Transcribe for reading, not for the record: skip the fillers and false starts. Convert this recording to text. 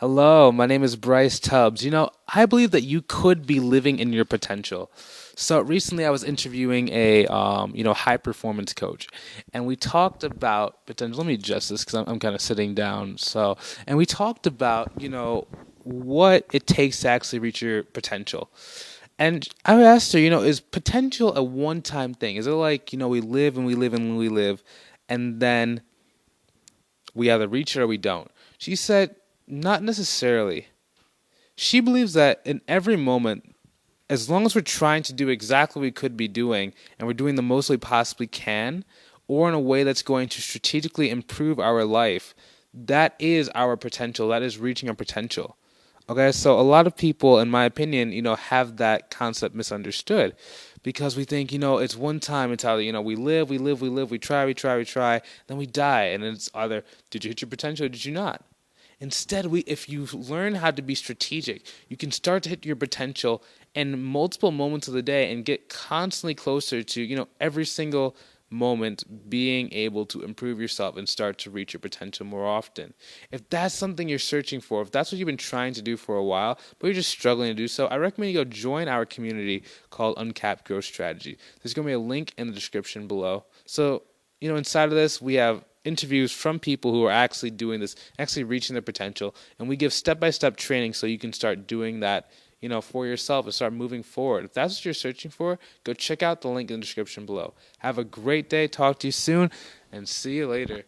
Hello, my name is Bryce Tubbs. I believe that you could be living in your potential. So recently I was interviewing a high performance coach, and we talked about potential. Let me adjust this because I'm kind of sitting down. And we talked about, what it takes to actually reach your potential. And I asked her, is potential a one-time thing? Is it like, we live and we live and we live, and then we either reach it or we don't? She said, not necessarily. She believes that in every moment, as long as we're trying to do exactly what we could be doing and we're doing the most we possibly can, or in a way that's going to strategically improve our life, that is our potential. That is reaching our potential. Okay, so a lot of people, in my opinion, have that concept misunderstood because we think, it's one time, it's how, we live, we try, then we die. And it's either, did you hit your potential or did you not? Instead, if you learn how to be strategic, you can start to hit your potential in multiple moments of the day and get constantly closer to, every single moment being able to improve yourself and start to reach your potential more often. If that's something you're searching for, if that's what you've been trying to do for a while, but you're just struggling to do so, I recommend you go join our community called Uncapped Growth Strategy. There's going to be a link in the description below. So, inside of this, we have interviews from people who are actually doing this, actually reaching their potential, and we give step-by-step training so you can start doing that, for yourself and start moving forward. If that's what you're searching for, go check out the link in the description below. Have a great day. Talk to you soon, and see you later.